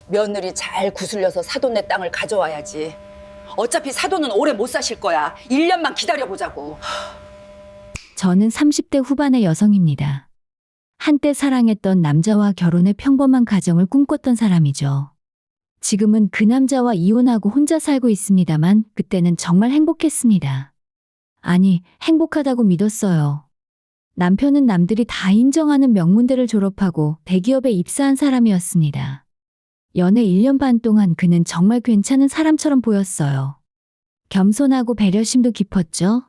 며느리 잘 구슬려서 사돈네 땅을 가져와야지. 어차피 사돈은 오래 못 사실 거야. 1년만 기다려보자고. 저는 30대 후반의 여성입니다. 한때 사랑했던 남자와 결혼해 평범한 가정을 꿈꿨던 사람이죠. 지금은 그 남자와 이혼하고 혼자 살고 있습니다만 그때는 정말 행복했습니다. 아니, 행복하다고 믿었어요. 남편은 남들이 다 인정하는 명문대를 졸업하고 대기업에 입사한 사람이었습니다. 연애 1년 반 동안 그는 정말 괜찮은 사람처럼 보였어요. 겸손하고 배려심도 깊었죠.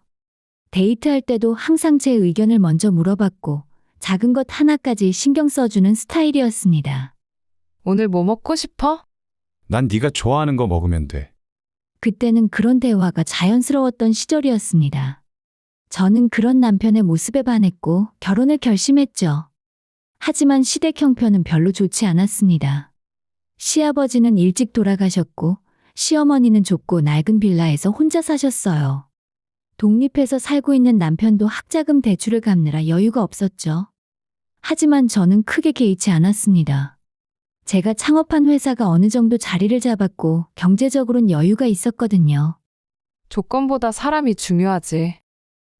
데이트할 때도 항상 제 의견을 먼저 물어봤고 작은 것 하나까지 신경 써주는 스타일이었습니다. 오늘 뭐 먹고 싶어? 난 네가 좋아하는 거 먹으면 돼. 그때는 그런 대화가 자연스러웠던 시절이었습니다. 저는 그런 남편의 모습에 반했고 결혼을 결심했죠. 하지만 시댁 형편은 별로 좋지 않았습니다. 시아버지는 일찍 돌아가셨고 시어머니는 좁고 낡은 빌라에서 혼자 사셨어요. 독립해서 살고 있는 남편도 학자금 대출을 갚느라 여유가 없었죠. 하지만 저는 크게 개의치 않았습니다. 제가 창업한 회사가 어느 정도 자리를 잡았고 경제적으로는 여유가 있었거든요. 조건보다 사람이 중요하지.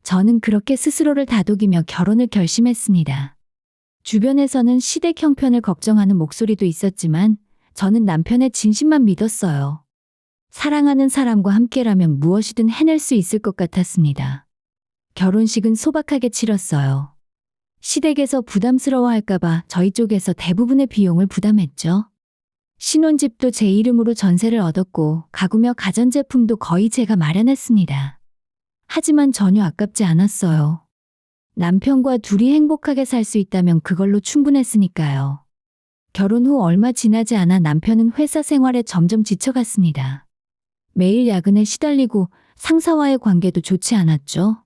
저는 그렇게 스스로를 다독이며 결혼을 결심했습니다. 주변에서는 시댁 형편을 걱정하는 목소리도 있었지만 저는 남편의 진심만 믿었어요. 사랑하는 사람과 함께라면 무엇이든 해낼 수 있을 것 같았습니다. 결혼식은 소박하게 치렀어요. 시댁에서 부담스러워할까봐 저희 쪽에서 대부분의 비용을 부담했죠. 신혼집도 제 이름으로 전세를 얻었고 가구며 가전제품도 거의 제가 마련했습니다. 하지만 전혀 아깝지 않았어요. 남편과 둘이 행복하게 살 수 있다면 그걸로 충분했으니까요. 결혼 후 얼마 지나지 않아 남편은 회사 생활에 점점 지쳐갔습니다. 매일 야근에 시달리고 상사와의 관계도 좋지 않았죠.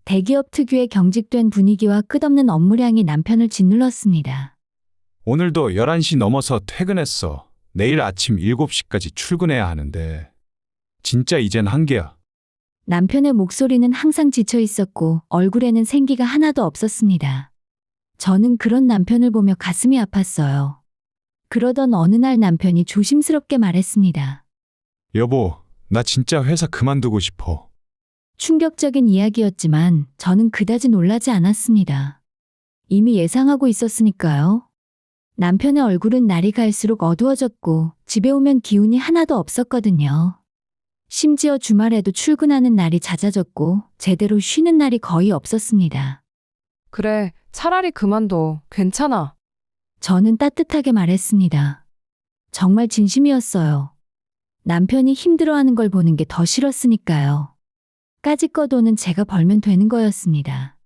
대기업 특유의 경직된 분위기와 끝없는 업무량이 남편을 짓눌렀습니다. 오늘도 11시 넘어서 퇴근했어. 내일 아침 7시까지 출근해야 하는데. 진짜 이젠 한계야. 남편의 목소리는 항상 지쳐 있었고 얼굴에는 생기가 하나도 없었습니다. 저는 그런 남편을 보며 가슴이 아팠어요. 그러던 어느 날 남편이 조심스럽게 말했습니다. 여보, 나 진짜 회사 그만두고 싶어. 충격적인 이야기였지만 저는 그다지 놀라지 않았습니다. 이미 예상하고 있었으니까요. 남편의 얼굴은 날이 갈수록 어두워졌고 집에 오면 기운이 하나도 없었거든요. 심지어 주말에도 출근하는 날이 잦아졌고 제대로 쉬는 날이 거의 없었습니다. 그래, 차라리 그만둬. 괜찮아. 저는 따뜻하게 말했습니다. 정말 진심이었어요. 남편이 힘들어하는 걸 보는 게 더 싫었으니까요. 까짓거 돈은 제가 벌면 되는 거였습니다.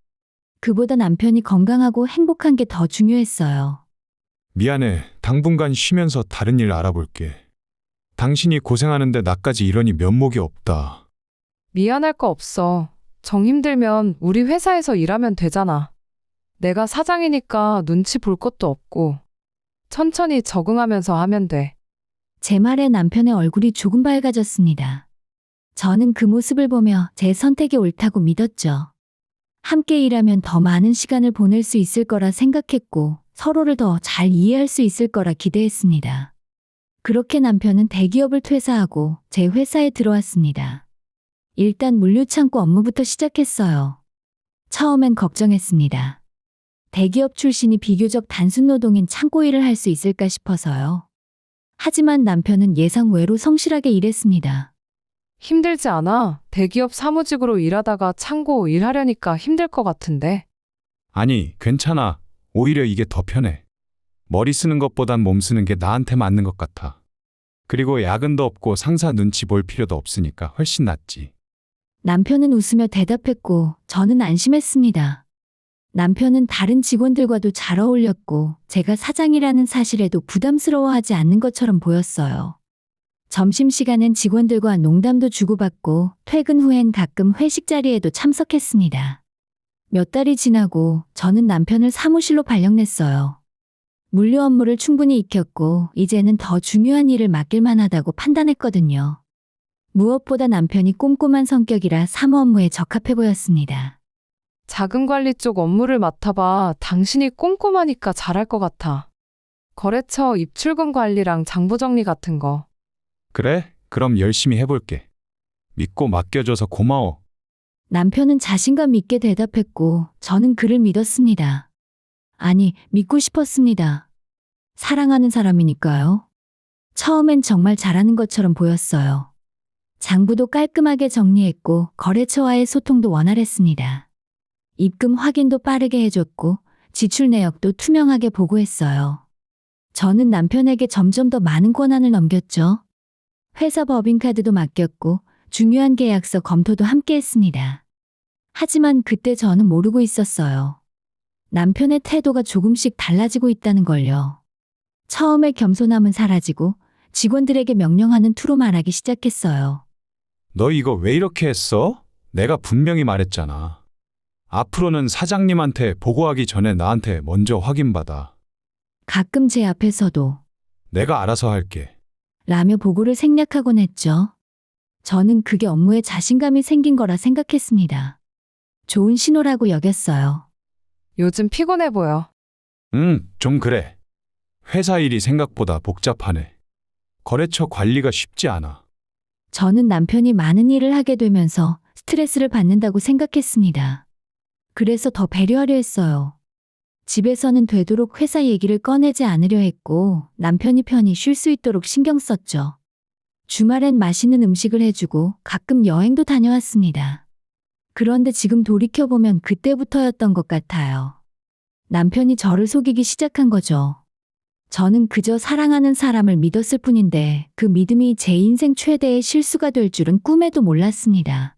그보다 남편이 건강하고 행복한 게 더 중요했어요. 미안해. 당분간 쉬면서 다른 일 알아볼게. 당신이 고생하는데 나까지 이러니 면목이 없다. 미안할 거 없어. 정 힘들면 우리 회사에서 일하면 되잖아. 내가 사장이니까 눈치 볼 것도 없고. 천천히 적응하면서 하면 돼. 제 말에 남편의 얼굴이 조금 밝아졌습니다. 저는 그 모습을 보며 제 선택이 옳다고 믿었죠. 함께 일하면 더 많은 시간을 보낼 수 있을 거라 생각했고 서로를 더 잘 이해할 수 있을 거라 기대했습니다. 그렇게 남편은 대기업을 퇴사하고 제 회사에 들어왔습니다. 일단 물류창고 업무부터 시작했어요. 처음엔 걱정했습니다. 대기업 출신이 비교적 단순 노동인 창고 일을 할 수 있을까 싶어서요. 하지만 남편은 예상 외로 성실하게 일했습니다. 힘들지 않아. 대기업 사무직으로 일하다가 창고 일하려니까 힘들 것 같은데. 아니, 괜찮아. 오히려 이게 더 편해. 머리 쓰는 것보단 몸 쓰는 게 나한테 맞는 것 같아. 그리고 야근도 없고 상사 눈치 볼 필요도 없으니까 훨씬 낫지. 남편은 웃으며 대답했고 저는 안심했습니다. 남편은 다른 직원들과도 잘 어울렸고 제가 사장이라는 사실에도 부담스러워하지 않는 것처럼 보였어요. 점심시간엔 직원들과 농담도 주고받고 퇴근 후엔 가끔 회식 자리에도 참석했습니다. 몇 달이 지나고 저는 남편을 사무실로 발령냈어요. 물류 업무를 충분히 익혔고 이제는 더 중요한 일을 맡길만 하다고 판단했거든요. 무엇보다 남편이 꼼꼼한 성격이라 사무 업무에 적합해 보였습니다. 자금 관리 쪽 업무를 맡아봐. 당신이 꼼꼼하니까 잘할 것 같아. 거래처 입출금 관리랑 장부 정리 같은 거. 그래? 그럼 열심히 해볼게. 믿고 맡겨줘서 고마워. 남편은 자신감 있게 대답했고 저는 그를 믿었습니다. 아니, 믿고 싶었습니다. 사랑하는 사람이니까요. 처음엔 정말 잘하는 것처럼 보였어요. 장부도 깔끔하게 정리했고 거래처와의 소통도 원활했습니다. 입금 확인도 빠르게 해줬고 지출 내역도 투명하게 보고했어요. 저는 남편에게 점점 더 많은 권한을 넘겼죠. 회사 법인카드도 맡겼고 중요한 계약서 검토도 함께 했습니다. 하지만 그때 저는 모르고 있었어요. 남편의 태도가 조금씩 달라지고 있다는 걸요. 처음에 겸손함은 사라지고 직원들에게 명령하는 투로 말하기 시작했어요. 너 이거 왜 이렇게 했어? 내가 분명히 말했잖아. 앞으로는 사장님한테 보고하기 전에 나한테 먼저 확인받아. 가끔 제 앞에서도 내가 알아서 할게. 라며 보고를 생략하곤 했죠. 저는 그게 업무에 자신감이 생긴 거라 생각했습니다. 좋은 신호라고 여겼어요. 요즘 피곤해 보여. 좀 그래. 회사 일이 생각보다 복잡하네. 거래처 관리가 쉽지 않아. 저는 남편이 많은 일을 하게 되면서 스트레스를 받는다고 생각했습니다. 그래서 더 배려하려 했어요. 집에서는 되도록 회사 얘기를 꺼내지 않으려 했고 남편이 편히 쉴 수 있도록 신경 썼죠. 주말엔 맛있는 음식을 해주고 가끔 여행도 다녀왔습니다. 그런데 지금 돌이켜보면 그때부터였던 것 같아요. 남편이 저를 속이기 시작한 거죠. 저는 그저 사랑하는 사람을 믿었을 뿐인데 그 믿음이 제 인생 최대의 실수가 될 줄은 꿈에도 몰랐습니다.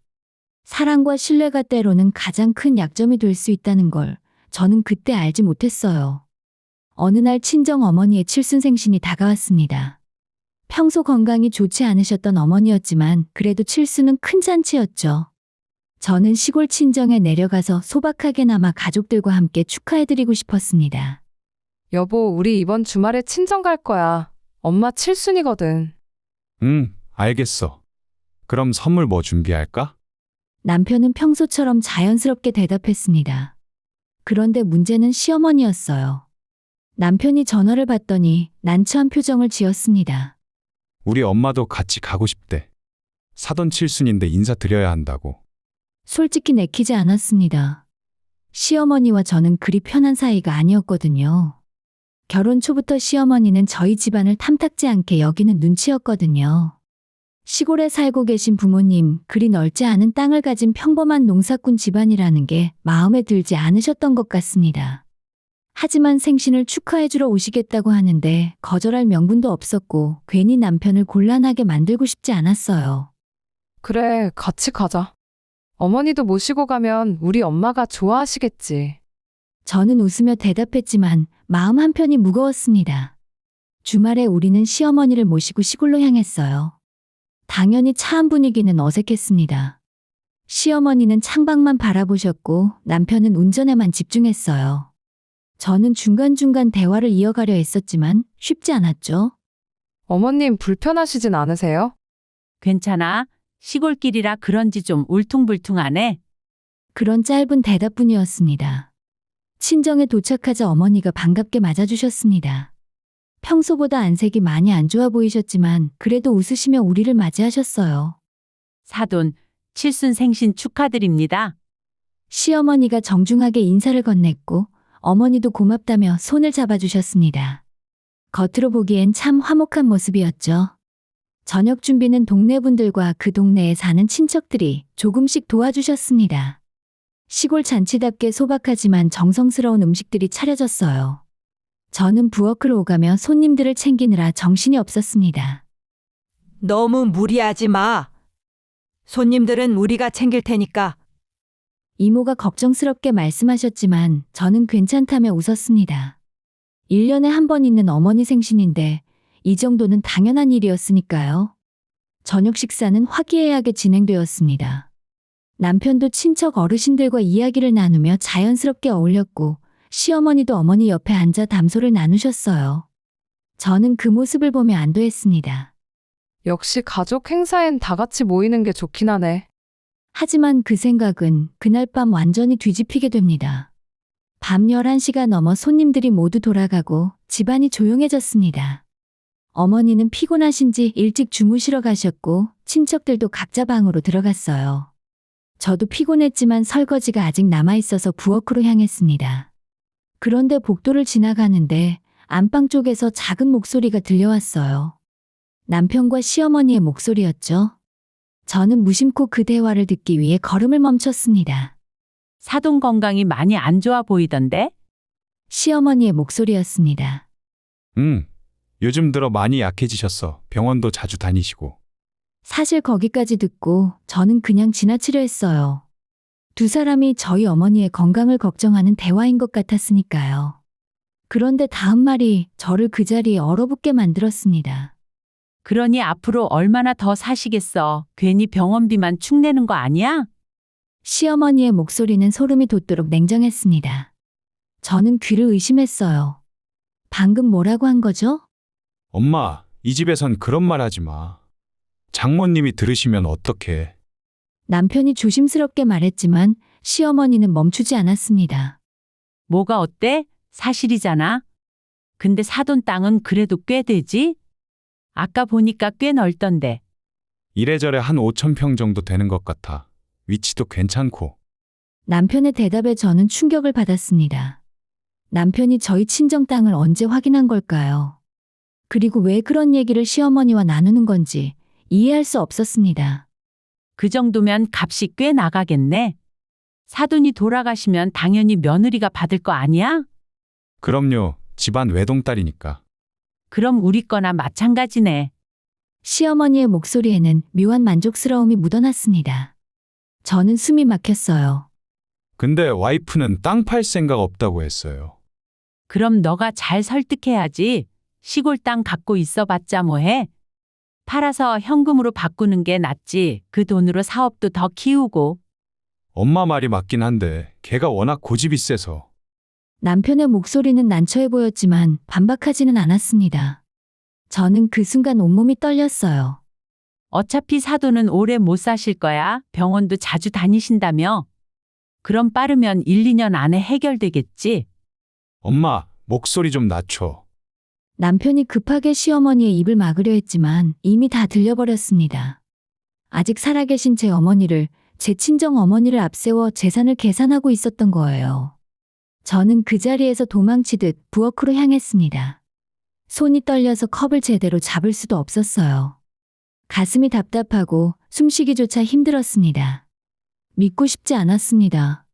사랑과 신뢰가 때로는 가장 큰 약점이 될 수 있다는 걸 저는 그때 알지 못했어요. 어느 날 친정 어머니의 칠순생신이 다가왔습니다. 평소 건강이 좋지 않으셨던 어머니였지만 그래도 칠순은 큰 잔치였죠. 저는 시골 친정에 내려가서 소박하게나마 가족들과 함께 축하해드리고 싶었습니다. 여보, 우리 이번 주말에 친정 갈 거야. 엄마 칠순이거든. 알겠어. 그럼 선물 뭐 준비할까? 남편은 평소처럼 자연스럽게 대답했습니다. 그런데 문제는 시어머니였어요. 남편이 전화를 받더니 난처한 표정을 지었습니다. 우리 엄마도 같이 가고 싶대. 사돈 칠순인데 인사드려야 한다고. 솔직히 내키지 않았습니다. 시어머니와 저는 그리 편한 사이가 아니었거든요. 결혼 초부터 시어머니는 저희 집안을 탐탁지 않게 여기는 눈치였거든요. 시골에 살고 계신 부모님, 그리 넓지 않은 땅을 가진 평범한 농사꾼 집안이라는 게 마음에 들지 않으셨던 것 같습니다. 하지만 생신을 축하해주러 오시겠다고 하는데 거절할 명분도 없었고 괜히 남편을 곤란하게 만들고 싶지 않았어요. 그래, 같이 가자. 어머니도 모시고 가면 우리 엄마가 좋아하시겠지. 저는 웃으며 대답했지만 마음 한편이 무거웠습니다. 주말에 우리는 시어머니를 모시고 시골로 향했어요. 당연히 차 안 분위기는 어색했습니다. 시어머니는 창밖만 바라보셨고 남편은 운전에만 집중했어요. 저는 중간중간 대화를 이어가려 했었지만 쉽지 않았죠. 어머님 불편하시진 않으세요? 괜찮아. 시골길이라 그런지 좀 울퉁불퉁하네. 그런 짧은 대답뿐이었습니다. 친정에 도착하자 어머니가 반갑게 맞아주셨습니다. 평소보다 안색이 많이 안 좋아 보이셨지만 그래도 웃으시며 우리를 맞이하셨어요. 사돈, 칠순 생신 축하드립니다. 시어머니가 정중하게 인사를 건넸고 어머니도 고맙다며 손을 잡아주셨습니다. 겉으로 보기엔 참 화목한 모습이었죠. 저녁 준비는 동네 분들과 그 동네에 사는 친척들이 조금씩 도와주셨습니다. 시골 잔치답게 소박하지만 정성스러운 음식들이 차려졌어요. 저는 부엌을 오가며 손님들을 챙기느라 정신이 없었습니다. 너무 무리하지 마. 손님들은 우리가 챙길 테니까. 이모가 걱정스럽게 말씀하셨지만 저는 괜찮다며 웃었습니다. 1년에 한 번 있는 어머니 생신인데 이 정도는 당연한 일이었으니까요. 저녁 식사는 화기애애하게 진행되었습니다. 남편도 친척 어르신들과 이야기를 나누며 자연스럽게 어울렸고 시어머니도 어머니 옆에 앉아 담소를 나누셨어요. 저는 그 모습을 보며 안도했습니다. 역시 가족 행사엔 다 같이 모이는 게 좋긴 하네. 하지만 그 생각은 그날 밤 완전히 뒤집히게 됩니다. 밤 11시가 넘어 손님들이 모두 돌아가고 집안이 조용해졌습니다. 어머니는 피곤하신지 일찍 주무시러 가셨고 친척들도 각자 방으로 들어갔어요. 저도 피곤했지만 설거지가 아직 남아있어서 부엌으로 향했습니다. 그런데 복도를 지나가는데 안방 쪽에서 작은 목소리가 들려왔어요. 남편과 시어머니의 목소리였죠. 저는 무심코 그 대화를 듣기 위해 걸음을 멈췄습니다. 사돈 건강이 많이 안 좋아 보이던데? 시어머니의 목소리였습니다. 요즘 들어 많이 약해지셨어. 병원도 자주 다니시고. 사실 거기까지 듣고 저는 그냥 지나치려 했어요. 두 사람이 저희 어머니의 건강을 걱정하는 대화인 것 같았으니까요. 그런데 다음 말이 저를 그 자리에 얼어붙게 만들었습니다. 그러니 앞으로 얼마나 더 사시겠어. 괜히 병원비만 축내는 거 아니야? 시어머니의 목소리는 소름이 돋도록 냉정했습니다. 저는 귀를 의심했어요. 방금 뭐라고 한 거죠? 엄마, 이 집에선 그런 말 하지 마. 장모님이 들으시면 어떡해. 남편이 조심스럽게 말했지만 시어머니는 멈추지 않았습니다. 뭐가 어때? 사실이잖아. 근데 사돈 땅은 그래도 꽤 되지? 아까 보니까 꽤 넓던데. 이래저래 한 5,000평 정도 되는 것 같아. 위치도 괜찮고. 남편의 대답에 저는 충격을 받았습니다. 남편이 저희 친정 땅을 언제 확인한 걸까요? 그리고 왜 그런 얘기를 시어머니와 나누는 건지 이해할 수 없었습니다. 그 정도면 값이 꽤 나가겠네. 사돈이 돌아가시면 당연히 며느리가 받을 거 아니야? 그럼요. 집안 외동딸이니까. 그럼 우리 거나 마찬가지네. 시어머니의 목소리에는 묘한 만족스러움이 묻어났습니다. 저는 숨이 막혔어요. 근데 와이프는 땅 팔 생각 없다고 했어요. 그럼 너가 잘 설득해야지. 시골 땅 갖고 있어봤자 뭐해? 팔아서 현금으로 바꾸는 게 낫지. 그 돈으로 사업도 더 키우고. 엄마 말이 맞긴 한데 걔가 워낙 고집이 세서. 남편의 목소리는 난처해 보였지만 반박하지는 않았습니다. 저는 그 순간 온몸이 떨렸어요. 어차피 사돈은 오래 못 사실 거야. 병원도 자주 다니신다며. 그럼 빠르면 1, 2년 안에 해결되겠지. 엄마, 목소리 좀 낮춰. 남편이 급하게 시어머니의 입을 막으려 했지만 이미 다 들려버렸습니다. 아직 살아계신 제 어머니를, 제 친정 어머니를 앞세워 재산을 계산하고 있었던 거예요. 저는 그 자리에서 도망치듯 부엌으로 향했습니다. 손이 떨려서 컵을 제대로 잡을 수도 없었어요. 가슴이 답답하고 숨쉬기조차 힘들었습니다. 믿고 싶지 않았습니다.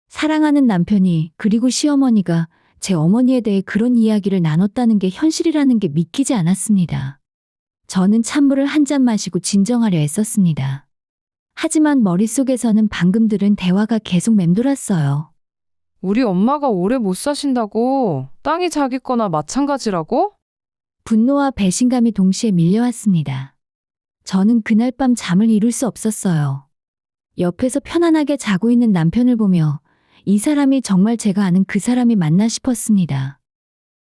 사랑하는 남편이 그리고 시어머니가 제 어머니에 대해 그런 이야기를 나눴다는 게 현실이라는 게 믿기지 않았습니다. 저는 찬물을 한 잔 마시고 진정하려 애썼습니다. 하지만 머릿속에서는 방금 들은 대화가 계속 맴돌았어요. 우리 엄마가 오래 못 사신다고? 땅이 자기 거나 마찬가지라고? 분노와 배신감이 동시에 밀려왔습니다. 저는 그날 밤 잠을 이룰 수 없었어요. 옆에서 편안하게 자고 있는 남편을 보며 이 사람이 정말 제가 아는 그 사람이 맞나 싶었습니다.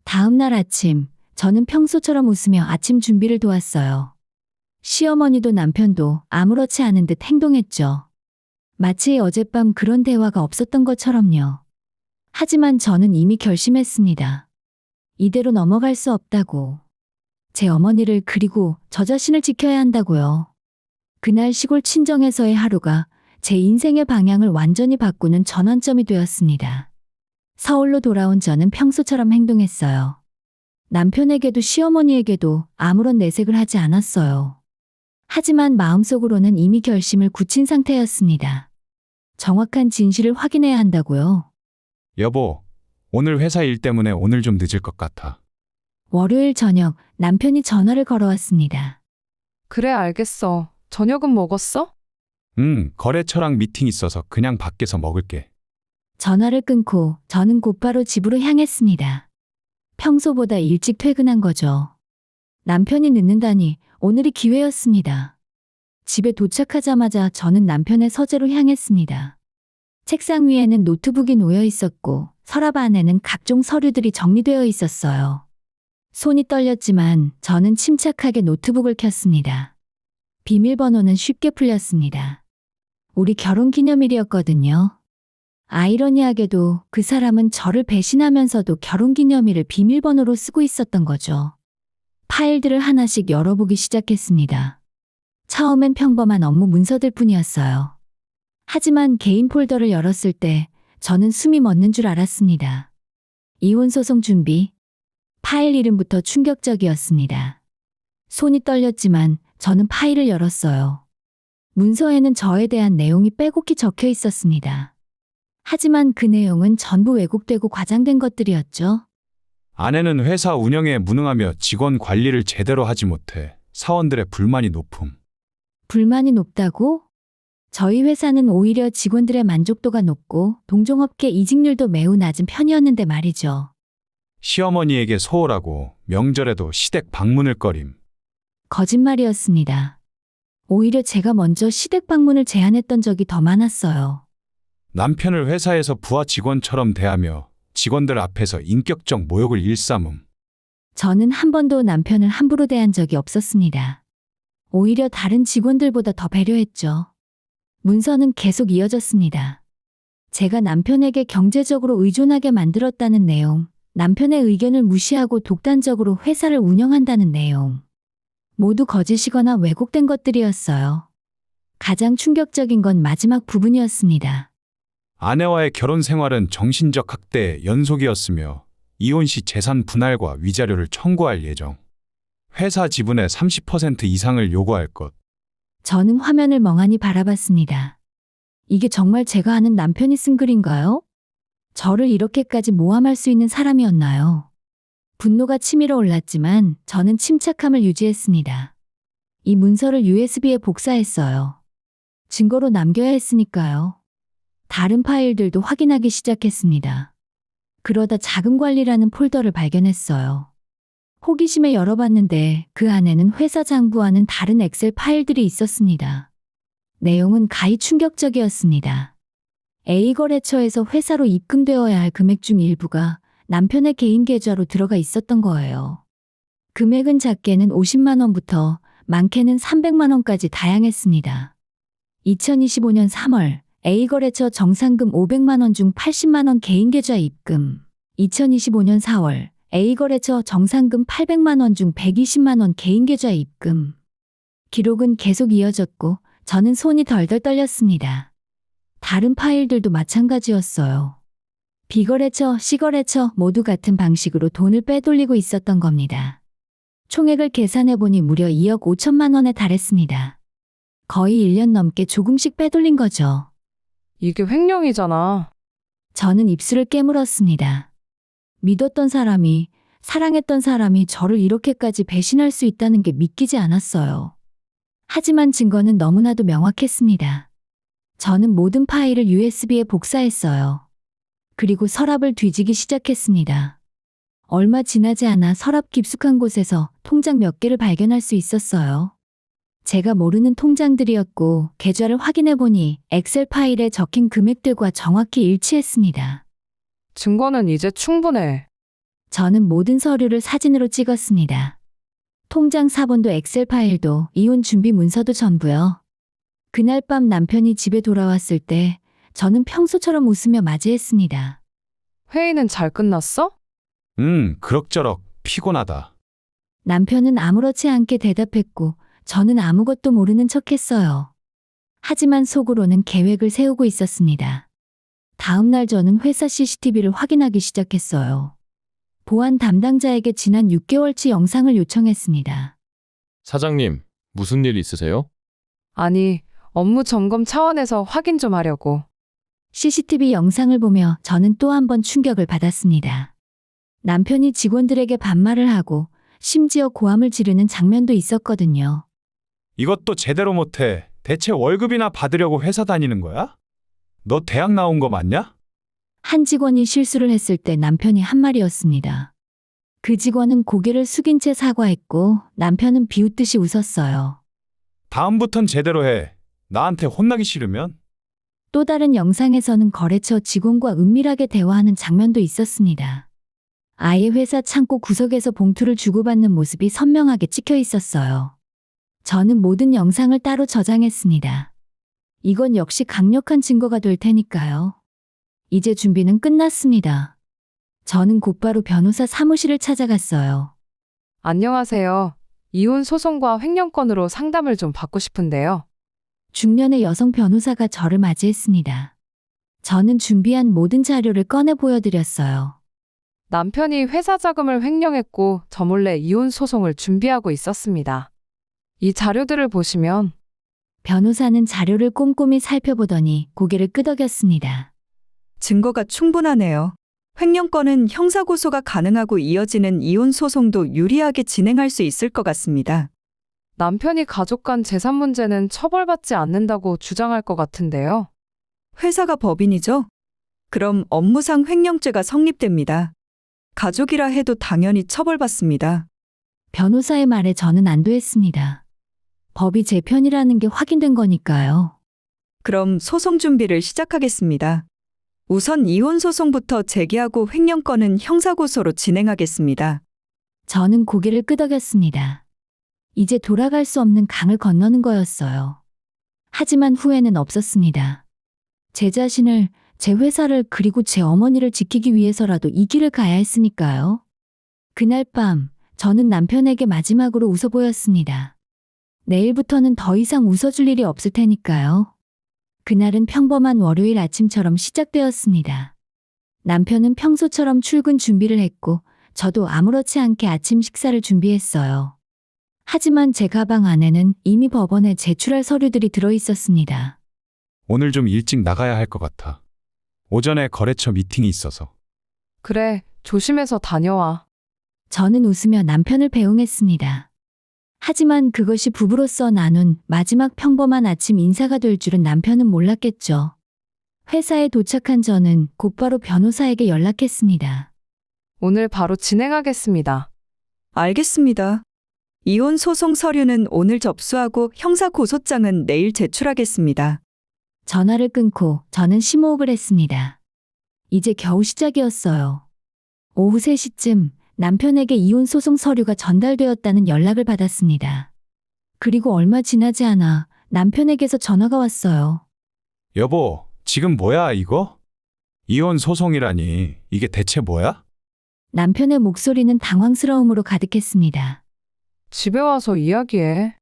다음 날 아침, 저는 평소처럼 웃으며 아침 준비를 도왔어요. 시어머니도 남편도 아무렇지 않은 듯 행동했죠. 마치 어젯밤 그런 대화가 없었던 것처럼요. 하지만 저는 이미 결심했습니다. 이대로 넘어갈 수 없다고. 제 어머니를 그리고 저 자신을 지켜야 한다고요. 그날 시골 친정에서의 하루가 제 인생의 방향을 완전히 바꾸는 전환점이 되었습니다. 서울로 돌아온 저는 평소처럼 행동했어요. 남편에게도 시어머니에게도 아무런 내색을 하지 않았어요. 하지만 마음속으로는 이미 결심을 굳힌 상태였습니다. 정확한 진실을 확인해야 한다고요. 여보, 오늘 회사 일 때문에 오늘 좀 늦을 것 같아. 월요일 저녁 남편이 전화를 걸어왔습니다. 그래, 알겠어. 저녁은 먹었어? 거래처랑 미팅 있어서 그냥 밖에서 먹을게. 전화를 끊고 저는 곧바로 집으로 향했습니다. 평소보다 일찍 퇴근한 거죠. 남편이 늦는다니 오늘이 기회였습니다. 집에 도착하자마자 저는 남편의 서재로 향했습니다. 책상 위에는 노트북이 놓여 있었고 서랍 안에는 각종 서류들이 정리되어 있었어요. 손이 떨렸지만 저는 침착하게 노트북을 켰습니다. 비밀번호는 쉽게 풀렸습니다. 우리 결혼 기념일이었거든요. 아이러니하게도 그 사람은 저를 배신하면서도 결혼기념일을 비밀번호로 쓰고 있었던 거죠. 파일들을 하나씩 열어보기 시작했습니다. 처음엔 평범한 업무 문서들 뿐이었어요. 하지만 개인 폴더를 열었을 때 저는 숨이 멎는 줄 알았습니다. 이혼소송 준비. 파일 이름부터 충격적이었습니다. 손이 떨렸지만 저는 파일을 열었어요. 문서에는 저에 대한 내용이 빼곡히 적혀 있었습니다. 하지만 그 내용은 전부 왜곡되고 과장된 것들이었죠. 아내는 회사 운영에 무능하며 직원 관리를 제대로 하지 못해 사원들의 불만이 높음. 불만이 높다고? 저희 회사는 오히려 직원들의 만족도가 높고 동종업계 이직률도 매우 낮은 편이었는데 말이죠. 시어머니에게 소홀하고 명절에도 시댁 방문을 꺼림. 거짓말이었습니다. 오히려 제가 먼저 시댁 방문을 제안했던 적이 더 많았어요. 남편을 회사에서 부하 직원처럼 대하며 직원들 앞에서 인격적 모욕을 일삼음. 저는 한 번도 남편을 함부로 대한 적이 없었습니다. 오히려 다른 직원들보다 더 배려했죠. 문서는 계속 이어졌습니다. 제가 남편에게 경제적으로 의존하게 만들었다는 내용, 남편의 의견을 무시하고 독단적으로 회사를 운영한다는 내용. 모두 거짓이거나 왜곡된 것들이었어요. 가장 충격적인 건 마지막 부분이었습니다. 아내와의 결혼 생활은 정신적 학대의 연속이었으며 이혼 시 재산 분할과 위자료를 청구할 예정. 회사 지분의 30% 이상을 요구할 것. 저는 화면을 멍하니 바라봤습니다. 이게 정말 제가 아는 남편이 쓴 글인가요? 저를 이렇게까지 모함할 수 있는 사람이었나요? 분노가 치밀어 올랐지만 저는 침착함을 유지했습니다. 이 문서를 USB에 복사했어요. 증거로 남겨야 했으니까요. 다른 파일들도 확인하기 시작했습니다. 그러다 자금관리라는 폴더를 발견했어요. 호기심에 열어봤는데 그 안에는 회사 장부와는 다른 엑셀 파일들이 있었습니다. 내용은 가히 충격적이었습니다. A거래처에서 회사로 입금되어야 할 금액 중 일부가 남편의 개인 계좌로 들어가 있었던 거예요. 금액은 작게는 50만 원부터 많게는 300만 원까지 다양했습니다. 2025년 3월 A거래처 정산금 500만 원 중 80만 원 개인 계좌 입금. 2025년 4월 A거래처 정산금 800만 원 중 120만 원 개인 계좌 입금. 기록은 계속 이어졌고 저는 손이 덜덜 떨렸습니다. 다른 파일들도 마찬가지였어요. B거래처, C거래처 모두 같은 방식으로 돈을 빼돌리고 있었던 겁니다. 총액을 계산해보니 무려 2억 5천만 원에 달했습니다. 거의 1년 넘게 조금씩 빼돌린 거죠. 이게 횡령이잖아. 저는 입술을 깨물었습니다. 믿었던 사람이, 사랑했던 사람이 저를 이렇게까지 배신할 수 있다는 게 믿기지 않았어요. 하지만 증거는 너무나도 명확했습니다. 저는 모든 파일을 USB에 복사했어요. 그리고 서랍을 뒤지기 시작했습니다. 얼마 지나지 않아 서랍 깊숙한 곳에서 통장 몇 개를 발견할 수 있었어요. 제가 모르는 통장들이었고 계좌를 확인해보니 엑셀 파일에 적힌 금액들과 정확히 일치했습니다. 증거는 이제 충분해. 저는 모든 서류를 사진으로 찍었습니다. 통장 사본도 엑셀 파일도 이혼 준비 문서도 전부요. 그날 밤 남편이 집에 돌아왔을 때 저는 평소처럼 웃으며 맞이했습니다. 회의는 잘 끝났어? 그럭저럭 피곤하다. 남편은 아무렇지 않게 대답했고 저는 아무것도 모르는 척했어요. 하지만 속으로는 계획을 세우고 있었습니다. 다음 날 저는 회사 CCTV를 확인하기 시작했어요. 보안 담당자에게 지난 6개월치 영상을 요청했습니다. 사장님, 무슨 일 있으세요? 아니, 업무 점검 차원에서 확인 좀 하려고. CCTV 영상을 보며 저는 또 한 번 충격을 받았습니다. 남편이 직원들에게 반말을 하고 심지어 고함을 지르는 장면도 있었거든요. 이것도 제대로 못해. 대체 월급이나 받으려고 회사 다니는 거야? 너 대학 나온 거 맞냐? 한 직원이 실수를 했을 때 남편이 한 말이었습니다. 그 직원은 고개를 숙인 채 사과했고 남편은 비웃듯이 웃었어요. 다음부턴 제대로 해. 나한테 혼나기 싫으면? 또 다른 영상에서는 거래처 직원과 은밀하게 대화하는 장면도 있었습니다. 아예 회사 창고 구석에서 봉투를 주고받는 모습이 선명하게 찍혀 있었어요. 저는 모든 영상을 따로 저장했습니다. 이건 역시 강력한 증거가 될 테니까요. 이제 준비는 끝났습니다. 저는 곧바로 변호사 사무실을 찾아갔어요. 안녕하세요. 이혼 소송과 횡령건으로 상담을 좀 받고 싶은데요. 중년의 여성 변호사가 저를 맞이했습니다. 저는 준비한 모든 자료를 꺼내 보여드렸어요. 남편이 회사 자금을 횡령했고 저 몰래 이혼 소송을 준비하고 있었습니다. 이 자료들을 보시면 변호사는 자료를 꼼꼼히 살펴보더니 고개를 끄덕였습니다. 증거가 충분하네요. 횡령건은 형사고소가 가능하고 이어지는 이혼 소송도 유리하게 진행할 수 있을 것 같습니다. 남편이 가족 간 재산 문제는 처벌받지 않는다고 주장할 것 같은데요. 회사가 법인이죠? 그럼 업무상 횡령죄가 성립됩니다. 가족이라 해도 당연히 처벌받습니다. 변호사의 말에 저는 안도했습니다. 법이 제 편이라는 게 확인된 거니까요. 그럼 소송 준비를 시작하겠습니다. 우선 이혼 소송부터 제기하고 횡령건은 형사고소로 진행하겠습니다. 저는 고개를 끄덕였습니다. 이제 돌아갈 수 없는 강을 건너는 거였어요. 하지만 후회는 없었습니다. 제 자신을, 제 회사를 그리고 제 어머니를 지키기 위해서라도 이 길을 가야 했으니까요. 그날 밤 저는 남편에게 마지막으로 웃어 보였습니다. 내일부터는 더 이상 웃어줄 일이 없을 테니까요. 그날은 평범한 월요일 아침처럼 시작되었습니다. 남편은 평소처럼 출근 준비를 했고 저도 아무렇지 않게 아침 식사를 준비했어요. 하지만 제 가방 안에는 이미 법원에 제출할 서류들이 들어 있었습니다. 오늘 좀 일찍 나가야 할 것 같아. 오전에 거래처 미팅이 있어서. 그래, 조심해서 다녀와. 저는 웃으며 남편을 배웅했습니다. 하지만 그것이 부부로서 나눈 마지막 평범한 아침 인사가 될 줄은 남편은 몰랐겠죠. 회사에 도착한 저는 곧바로 변호사에게 연락했습니다. 오늘 바로 진행하겠습니다. 알겠습니다. 이혼 소송 서류는 오늘 접수하고 형사고소장은 내일 제출하겠습니다. 전화를 끊고 저는 심호흡을 했습니다. 이제 겨우 시작이었어요. 오후 3시쯤 남편에게 이혼 소송 서류가 전달되었다는 연락을 받았습니다. 그리고 얼마 지나지 않아 남편에게서 전화가 왔어요. 여보, 지금 뭐야 이거? 이혼 소송이라니 이게 대체 뭐야? 남편의 목소리는 당황스러움으로 가득했습니다. 집에 와서 이야기해.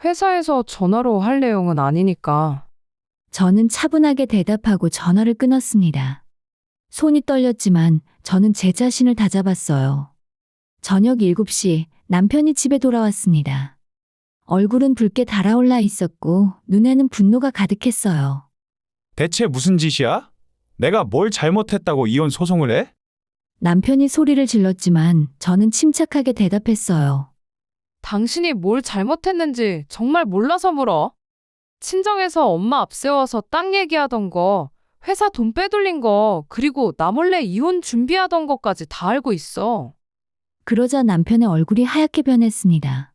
회사에서 전화로 할 내용은 아니니까. 저는 차분하게 대답하고 전화를 끊었습니다. 손이 떨렸지만 저는 제 자신을 다잡았어요. 저녁 7시 남편이 집에 돌아왔습니다. 얼굴은 붉게 달아올라 있었고 눈에는 분노가 가득했어요. 대체 무슨 짓이야? 내가 뭘 잘못했다고 이혼 소송을 해? 남편이 소리를 질렀지만 저는 침착하게 대답했어요. 당신이 뭘 잘못했는지 정말 몰라서 물어. 친정에서 엄마 앞세워서 땅 얘기하던 거, 회사 돈 빼돌린 거, 그리고 나 몰래 이혼 준비하던 것까지 다 알고 있어. 그러자 남편의 얼굴이 하얗게 변했습니다.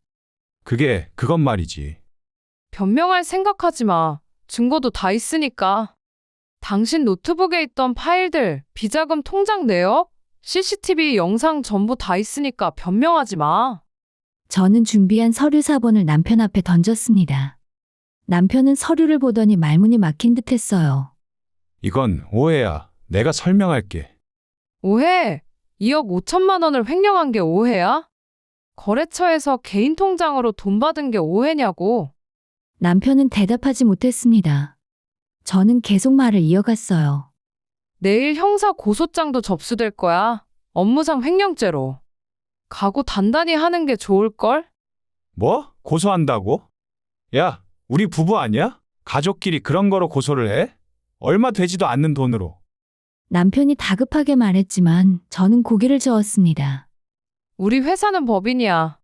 그건 말이지. 변명할 생각하지 마. 증거도 다 있으니까. 당신 노트북에 있던 파일들, 비자금 통장 내역, CCTV 영상 전부 다 있으니까 변명하지 마. 저는 준비한 서류 사본을 남편 앞에 던졌습니다. 남편은 서류를 보더니 말문이 막힌 듯 했어요. 이건 오해야. 내가 설명할게. 오해? 2억 5천만 원을 횡령한 게 오해야? 거래처에서 개인 통장으로 돈 받은 게 오해냐고. 남편은 대답하지 못했습니다. 저는 계속 말을 이어갔어요. 내일 형사 고소장도 접수될 거야. 업무상 횡령죄로. 각오 단단히 하는 게 좋을걸? 뭐? 고소한다고? 야, 우리 부부 아니야? 가족끼리 그런 거로 고소를 해? 얼마 되지도 않는 돈으로. 남편이 다급하게 말했지만 저는 고개를 저었습니다. 우리 회사는 법인이야.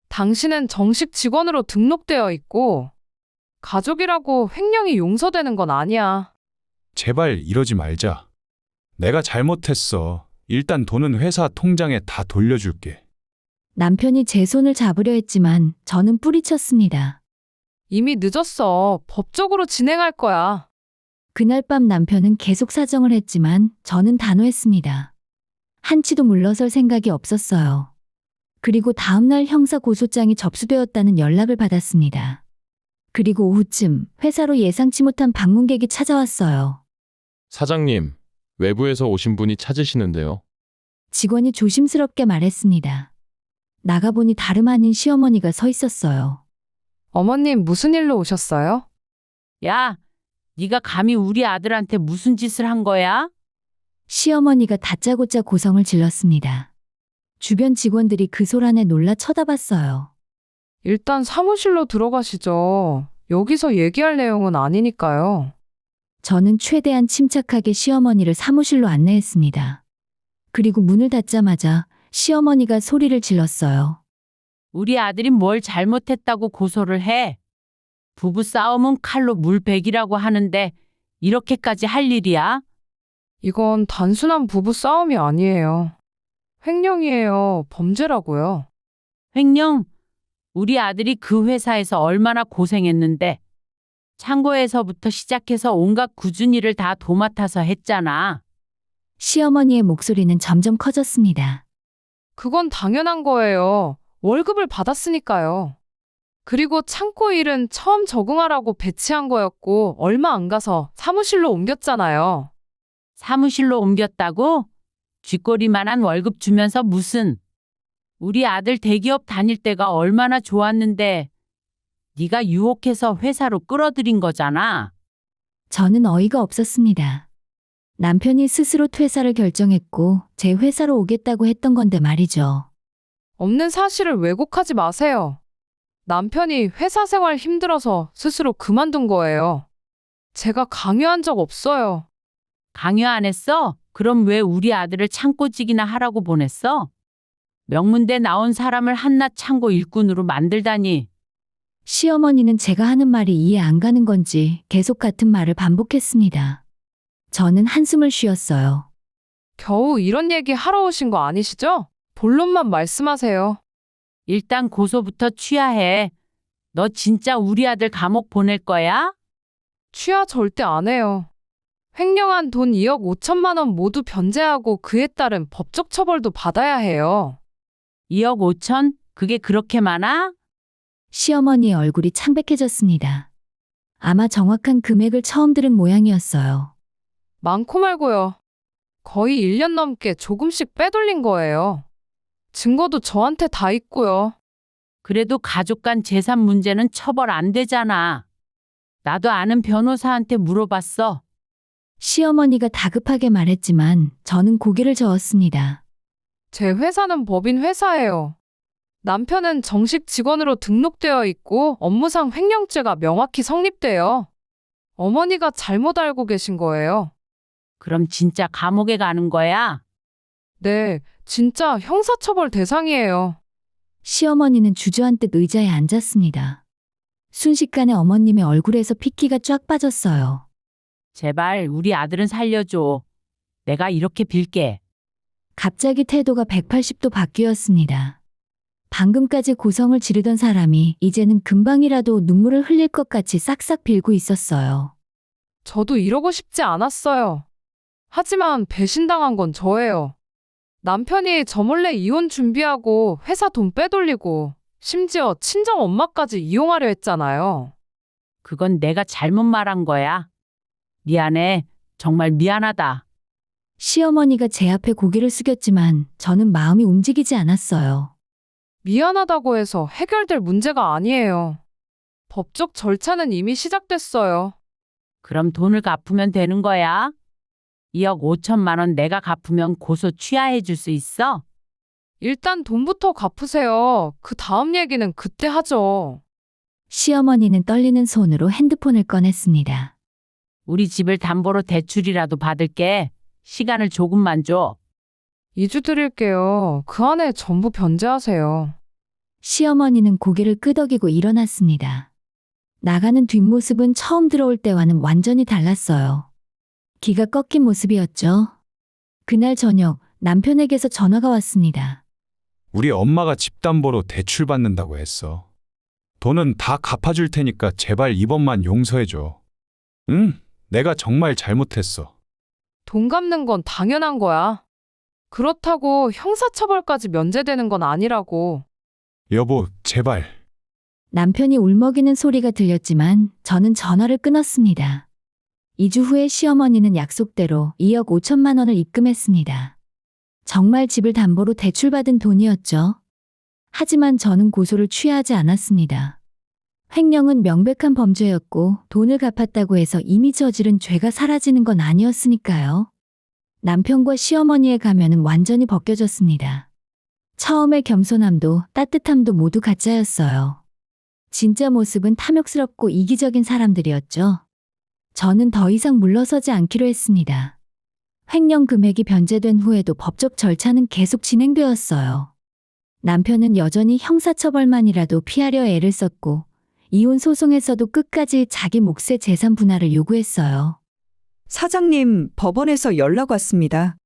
당신은 정식 직원으로 등록되어 있고 가족이라고 횡령이 용서되는 건 아니야. 제발 이러지 말자. 내가 잘못했어. 일단 돈은 회사 통장에 다 돌려줄게. 남편이 제 손을 잡으려 했지만 저는 뿌리쳤습니다. 이미 늦었어. 법적으로 진행할 거야. 그날 밤 남편은 계속 사정을 했지만 저는 단호했습니다. 한치도 물러설 생각이 없었어요. 그리고 다음날 형사 고소장이 접수되었다는 연락을 받았습니다. 그리고 오후쯤 회사로 예상치 못한 방문객이 찾아왔어요. 사장님, 외부에서 오신 분이 찾으시는데요. 직원이 조심스럽게 말했습니다. 나가보니 다름 아닌 시어머니가 서 있었어요. 어머님 무슨 일로 오셨어요? 야, 네가 감히 우리 아들한테 무슨 짓을 한 거야? 시어머니가 다짜고짜 고성을 질렀습니다. 주변 직원들이 그 소란에 놀라 쳐다봤어요. 일단 사무실로 들어가시죠. 여기서 얘기할 내용은 아니니까요. 저는 최대한 침착하게 시어머니를 사무실로 안내했습니다. 그리고 문을 닫자마자 시어머니가 소리를 질렀어요. 우리 아들이 뭘 잘못했다고 고소를 해? 부부 싸움은 칼로 물베기라고 하는데 이렇게까지 할 일이야? 이건 단순한 부부 싸움이 아니에요. 횡령이에요. 범죄라고요. 횡령, 우리 아들이 그 회사에서 얼마나 고생했는데 창고에서부터 시작해서 온갖 굳은 일을 다 도맡아서 했잖아. 시어머니의 목소리는 점점 커졌습니다. 그건 당연한 거예요. 월급을 받았으니까요. 그리고 창고 일은 처음 적응하라고 배치한 거였고 얼마 안 가서 사무실로 옮겼잖아요. 사무실로 옮겼다고? 쥐꼬리만한 월급 주면서 무슨. 우리 아들 대기업 다닐 때가 얼마나 좋았는데 네가 유혹해서 회사로 끌어들인 거잖아. 저는 어이가 없었습니다. 남편이 스스로 퇴사를 결정했고 제 회사로 오겠다고 했던 건데 말이죠. 없는 사실을 왜곡하지 마세요. 남편이 회사 생활 힘들어서 스스로 그만둔 거예요. 제가 강요한 적 없어요. 강요 안 했어? 그럼 왜 우리 아들을 창고직이나 하라고 보냈어? 명문대 나온 사람을 한낱 창고 일꾼으로 만들다니. 시어머니는 제가 하는 말이 이해 안 가는 건지 계속 같은 말을 반복했습니다. 저는 한숨을 쉬었어요. 겨우 이런 얘기 하러 오신 거 아니시죠? 본론만 말씀하세요. 일단 고소부터 취하해. 너 진짜 우리 아들 감옥 보낼 거야? 취하 절대 안 해요. 횡령한 돈 2억 5천만 원 모두 변제하고 그에 따른 법적 처벌도 받아야 해요. 2억 5천? 그게 그렇게 많아? 시어머니의 얼굴이 창백해졌습니다. 아마 정확한 금액을 처음 들은 모양이었어요. 많고 말고요. 거의 1년 넘게 조금씩 빼돌린 거예요. 증거도 저한테 다 있고요. 그래도 가족 간 재산 문제는 처벌 안 되잖아. 나도 아는 변호사한테 물어봤어. 시어머니가 다급하게 말했지만 저는 고개를 저었습니다. 제 회사는 법인 회사예요. 남편은 정식 직원으로 등록되어 있고 업무상 횡령죄가 명확히 성립돼요. 어머니가 잘못 알고 계신 거예요. 그럼 진짜 감옥에 가는 거야? 네, 진짜 형사처벌 대상이에요. 시어머니는 주저앉듯 의자에 앉았습니다. 순식간에 어머님의 얼굴에서 핏기가 쫙 빠졌어요. 제발 우리 아들은 살려줘. 내가 이렇게 빌게. 갑자기 태도가 180도 바뀌었습니다. 방금까지 고성을 지르던 사람이 이제는 금방이라도 눈물을 흘릴 것 같이 싹싹 빌고 있었어요. 저도 이러고 싶지 않았어요. 하지만 배신당한 건 저예요. 남편이 저 몰래 이혼 준비하고 회사 돈 빼돌리고 심지어 친정 엄마까지 이용하려 했잖아요. 그건 내가 잘못 말한 거야. 미안해. 정말 미안하다. 시어머니가 제 앞에 고개를 숙였지만 저는 마음이 움직이지 않았어요. 미안하다고 해서 해결될 문제가 아니에요. 법적 절차는 이미 시작됐어요. 그럼 돈을 갚으면 되는 거야? 2억 5천만 원 내가 갚으면 고소 취하해 줄 수 있어? 일단 돈부터 갚으세요. 그 다음 얘기는 그때 하죠. 시어머니는 떨리는 손으로 핸드폰을 꺼냈습니다. 우리 집을 담보로 대출이라도 받을게. 시간을 조금만 줘. 2주 드릴게요. 그 안에 전부 변제하세요. 시어머니는 고개를 끄덕이고 일어났습니다. 나가는 뒷모습은 처음 들어올 때와는 완전히 달랐어요. 기가 꺾인 모습이었죠. 그날 저녁 남편에게서 전화가 왔습니다. 우리 엄마가 집담보로 대출 받는다고 했어. 돈은 다 갚아줄 테니까 제발 이번만 용서해줘. 응, 내가 정말 잘못했어. 돈 갚는 건 당연한 거야. 그렇다고 형사처벌까지 면제되는 건 아니라고. 여보, 제발. 남편이 울먹이는 소리가 들렸지만 저는 전화를 끊었습니다. 2주 후에 시어머니는 약속대로 2억 5천만 원을 입금했습니다. 정말 집을 담보로 대출받은 돈이었죠. 하지만 저는 고소를 취하지 않았습니다. 횡령은 명백한 범죄였고 돈을 갚았다고 해서 이미 저지른 죄가 사라지는 건 아니었으니까요. 남편과 시어머니의 가면은 완전히 벗겨졌습니다. 처음의 겸손함도 따뜻함도 모두 가짜였어요. 진짜 모습은 탐욕스럽고 이기적인 사람들이었죠. 저는 더 이상 물러서지 않기로 했습니다. 횡령 금액이 변제된 후에도 법적 절차는 계속 진행되었어요. 남편은 여전히 형사처벌만이라도 피하려 애를 썼고 이혼 소송에서도 끝까지 자기 몫의 재산 분할을 요구했어요. 사장님, 법원에서 연락 왔습니다.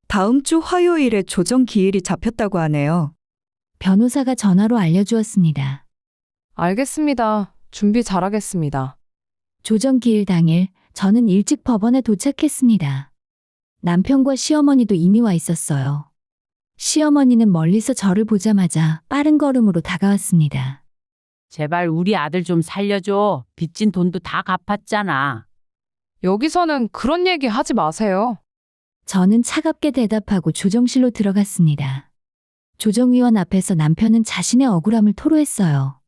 다음 주 화요일에 조정 기일이 잡혔다고 하네요. 변호사가 전화로 알려주었습니다. 알겠습니다. 준비 잘하겠습니다. 조정 기일 당일 저는 일찍 법원에 도착했습니다. 남편과 시어머니도 이미 와 있었어요. 시어머니는 멀리서 저를 보자마자 빠른 걸음으로 다가왔습니다. 제발 우리 아들 좀 살려줘. 빚진 돈도 다 갚았잖아. 여기서는 그런 얘기 하지 마세요. 저는 차갑게 대답하고 조정실로 들어갔습니다. 조정위원 앞에서 남편은 자신의 억울함을 토로했어요.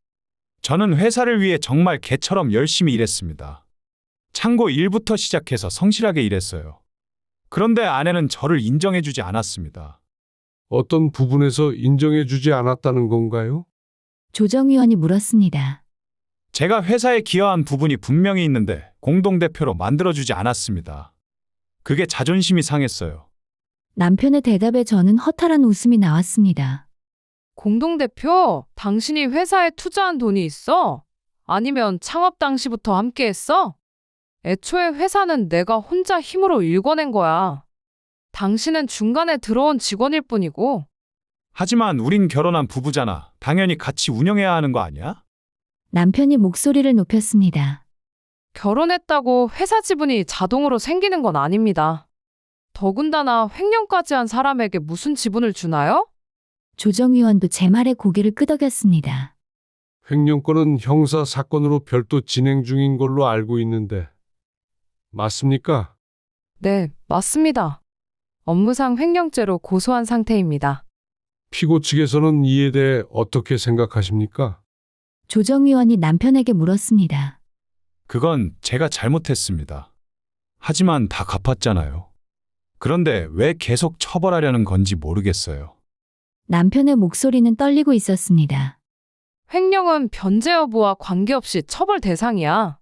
저는 회사를 위해 정말 개처럼 열심히 일했습니다. 창고 일부터 시작해서 성실하게 일했어요. 그런데 아내는 저를 인정해주지 않았습니다. 어떤 부분에서 인정해주지 않았다는 건가요? 조정위원이 물었습니다. 제가 회사에 기여한 부분이 분명히 있는데 공동대표로 만들어주지 않았습니다. 그게 자존심이 상했어요. 남편의 대답에 저는 허탈한 웃음이 나왔습니다. 공동대표, 당신이 회사에 투자한 돈이 있어? 아니면 창업 당시부터 함께 했어? 애초에 회사는 내가 혼자 힘으로 일궈낸 거야. 당신은 중간에 들어온 직원일 뿐이고. 하지만 우린 결혼한 부부잖아. 당연히 같이 운영해야 하는 거 아니야? 남편이 목소리를 높였습니다. 결혼했다고 회사 지분이 자동으로 생기는 건 아닙니다. 더군다나 횡령까지 한 사람에게 무슨 지분을 주나요? 조정위원도 제 말에 고개를 끄덕였습니다. 횡령건은 형사 사건으로 별도 진행 중인 걸로 알고 있는데 맞습니까? 네, 맞습니다. 업무상 횡령죄로 고소한 상태입니다. 피고 측에서는 이에 대해 어떻게 생각하십니까? 조정위원이 남편에게 물었습니다. 그건 제가 잘못했습니다. 하지만 다 갚았잖아요. 그런데 왜 계속 처벌하려는 건지 모르겠어요. 남편의 목소리는 떨리고 있었습니다. 횡령은 변제 여부와 관계없이 처벌 대상이야.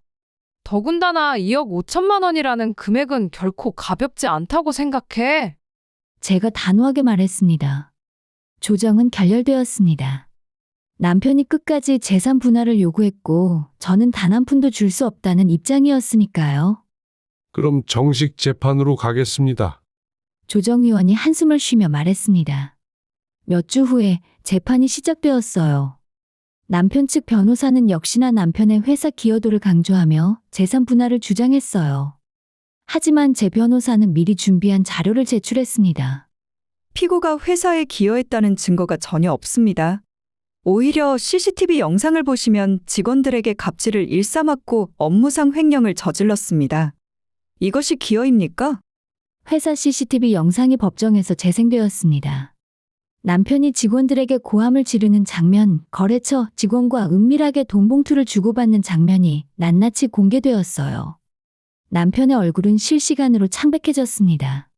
더군다나 2억 5천만 원이라는 금액은 결코 가볍지 않다고 생각해. 제가 단호하게 말했습니다. 조정은 결렬되었습니다. 남편이 끝까지 재산 분할을 요구했고 저는 단 한 푼도 줄 수 없다는 입장이었으니까요. 그럼 정식 재판으로 가겠습니다. 조정위원이 한숨을 쉬며 말했습니다. 몇 주 후에 재판이 시작되었어요. 남편 측 변호사는 역시나 남편의 회사 기여도를 강조하며 재산 분할을 주장했어요. 하지만 제 변호사는 미리 준비한 자료를 제출했습니다. 피고가 회사에 기여했다는 증거가 전혀 없습니다. 오히려 CCTV 영상을 보시면 직원들에게 갑질을 일삼았고 업무상 횡령을 저질렀습니다. 이것이 기여입니까? 회사 CCTV 영상이 법정에서 재생되었습니다. 남편이 직원들에게 고함을 지르는 장면, 거래처 직원과 은밀하게 돈 봉투를 주고받는 장면이 낱낱이 공개되었어요. 남편의 얼굴은 실시간으로 창백해졌습니다.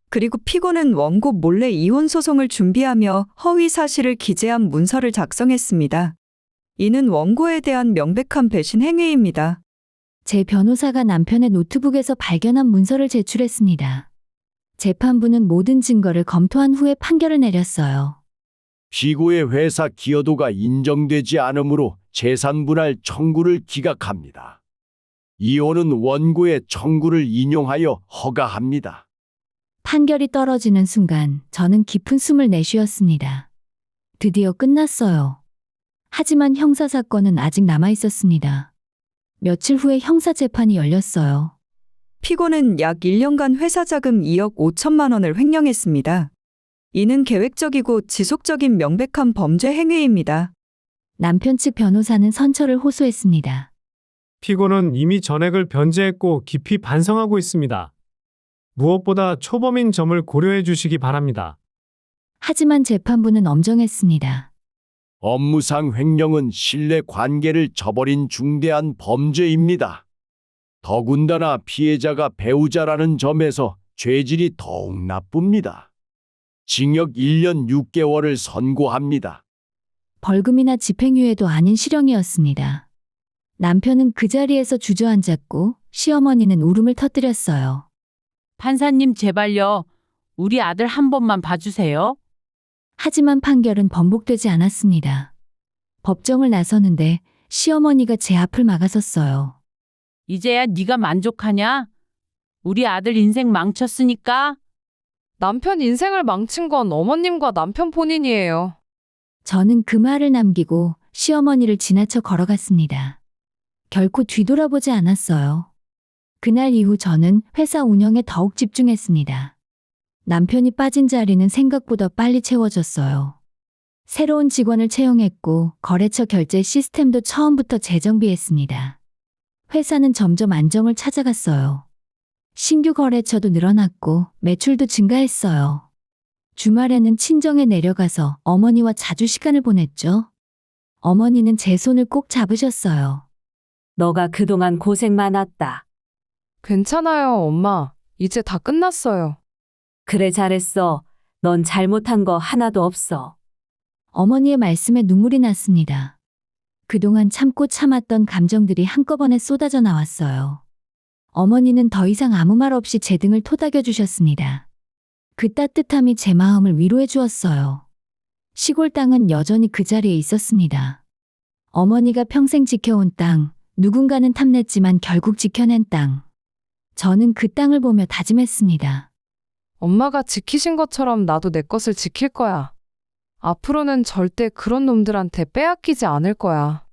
그리고 피고는 원고 몰래 이혼 소송을 준비하며 허위 사실을 기재한 문서를 작성했습니다. 이는 원고에 대한 명백한 배신 행위입니다. 제 변호사가 남편의 노트북에서 발견한 문서를 제출했습니다. 재판부는 모든 증거를 검토한 후에 판결을 내렸어요. 피고의 회사 기여도가 인정되지 않으므로 재산분할 청구를 기각합니다. 이혼은 원고의 청구를 인용하여 허가합니다. 판결이 떨어지는 순간 저는 깊은 숨을 내쉬었습니다. 드디어 끝났어요. 하지만 형사사건은 아직 남아있었습니다. 며칠 후에 형사재판이 열렸어요. 피고는 약 1년간 회사 자금 2억 5천만 원을 횡령했습니다. 이는 계획적이고 지속적인 명백한 범죄 행위입니다. 남편 측 변호사는 선처를 호소했습니다. 피고는 이미 전액을 변제했고 깊이 반성하고 있습니다. 무엇보다 초범인 점을 고려해 주시기 바랍니다. 하지만 재판부는 엄정했습니다. 업무상 횡령은 신뢰 관계를 저버린 중대한 범죄입니다. 더군다나 피해자가 배우자라는 점에서 죄질이 더욱 나쁩니다. 징역 1년 6개월을 선고합니다. 벌금이나 집행유예도 아닌 실형이었습니다. 남편은 그 자리에서 주저앉았고 시어머니는 울음을 터뜨렸어요. 판사님 제발요. 우리 아들 한 번만 봐주세요. 하지만 판결은 번복되지 않았습니다. 법정을 나서는데 시어머니가 제 앞을 막아섰어요. 이제야 네가 만족하냐? 우리 아들 인생 망쳤으니까. 남편 인생을 망친 건 어머님과 남편 본인이에요. 저는 그 말을 남기고 시어머니를 지나쳐 걸어갔습니다. 결코 뒤돌아보지 않았어요. 그날 이후 저는 회사 운영에 더욱 집중했습니다. 남편이 빠진 자리는 생각보다 빨리 채워졌어요. 새로운 직원을 채용했고 거래처 결제 시스템도 처음부터 재정비했습니다. 회사는 점점 안정을 찾아갔어요. 신규 거래처도 늘어났고 매출도 증가했어요. 주말에는 친정에 내려가서 어머니와 자주 시간을 보냈죠. 어머니는 제 손을 꼭 잡으셨어요. 너가 그동안 고생 많았다. 괜찮아요, 엄마. 이제 다 끝났어요. 그래 잘했어. 넌 잘못한 거 하나도 없어. 어머니의 말씀에 눈물이 났습니다. 그동안 참고 참았던 감정들이 한꺼번에 쏟아져 나왔어요. 어머니는 더 이상 아무 말 없이 제 등을 토닥여 주셨습니다. 그 따뜻함이 제 마음을 위로해 주었어요. 시골 땅은 여전히 그 자리에 있었습니다. 어머니가 평생 지켜온 땅, 누군가는 탐냈지만 결국 지켜낸 땅. 저는 그 땅을 보며 다짐했습니다. 엄마가 지키신 것처럼 나도 내 것을 지킬 거야. 앞으로는 절대 그런 놈들한테 빼앗기지 않을 거야.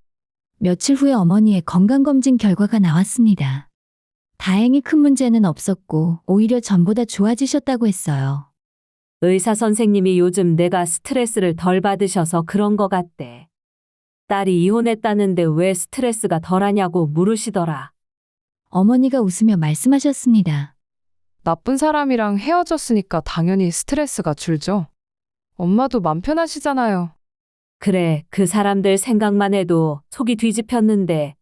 며칠 후에 어머니의 건강검진 결과가 나왔습니다. 다행히 큰 문제는 없었고 오히려 전보다 좋아지셨다고 했어요. 의사 선생님이 요즘 내가 스트레스를 덜 받으셔서 그런 거 같대. 딸이 이혼했다는데 왜 스트레스가 덜하냐고 물으시더라. 어머니가 웃으며 말씀하셨습니다. 나쁜 사람이랑 헤어졌으니까 당연히 스트레스가 줄죠. 엄마도 맘 편하시잖아요. 그래, 그 사람들 생각만 해도 속이 뒤집혔는데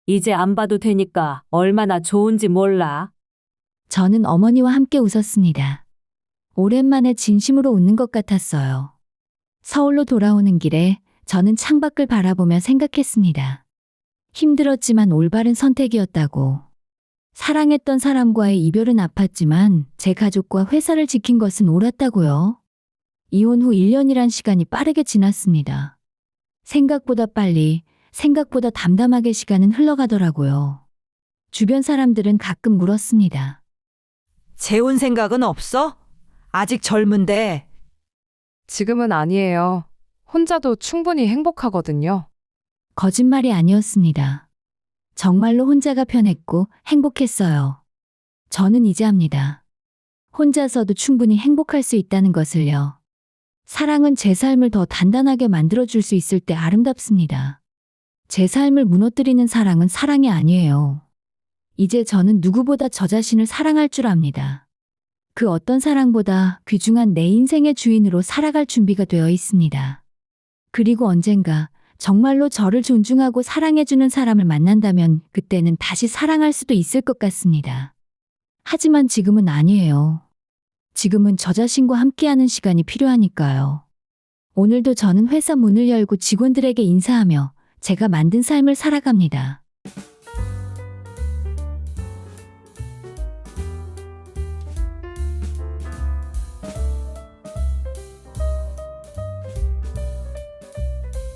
이제 안 봐도 되니까 얼마나 좋은지 몰라. 저는 어머니와 함께 웃었습니다. 오랜만에 진심으로 웃는 것 같았어요. 서울로 돌아오는 길에 저는 창밖을 바라보며 생각했습니다. 힘들었지만 올바른 선택이었다고. 사랑했던 사람과의 이별은 아팠지만 제 가족과 회사를 지킨 것은 옳았다고요. 이혼 후 1년이란 시간이 빠르게 지났습니다. 생각보다 빨리, 생각보다 담담하게 시간은 흘러가더라고요. 주변 사람들은 가끔 물었습니다. 재혼 생각은 없어? 아직 젊은데. 지금은 아니에요. 혼자도 충분히 행복하거든요. 거짓말이 아니었습니다. 정말로 혼자가 편했고 행복했어요. 저는 이제 압니다. 혼자서도 충분히 행복할 수 있다는 것을요. 사랑은 제 삶을 더 단단하게 만들어줄 수 있을 때 아름답습니다. 제 삶을 무너뜨리는 사랑은 사랑이 아니에요. 이제 저는 누구보다 저 자신을 사랑할 줄 압니다. 그 어떤 사랑보다 귀중한 내 인생의 주인으로 살아갈 준비가 되어 있습니다. 그리고 언젠가 정말로 저를 존중하고 사랑해주는 사람을 만난다면 그때는 다시 사랑할 수도 있을 것 같습니다. 하지만 지금은 아니에요. 지금은 저 자신과 함께하는 시간이 필요하니까요. 오늘도 저는 회사 문을 열고 직원들에게 인사하며 제가 만든 삶을 살아갑니다.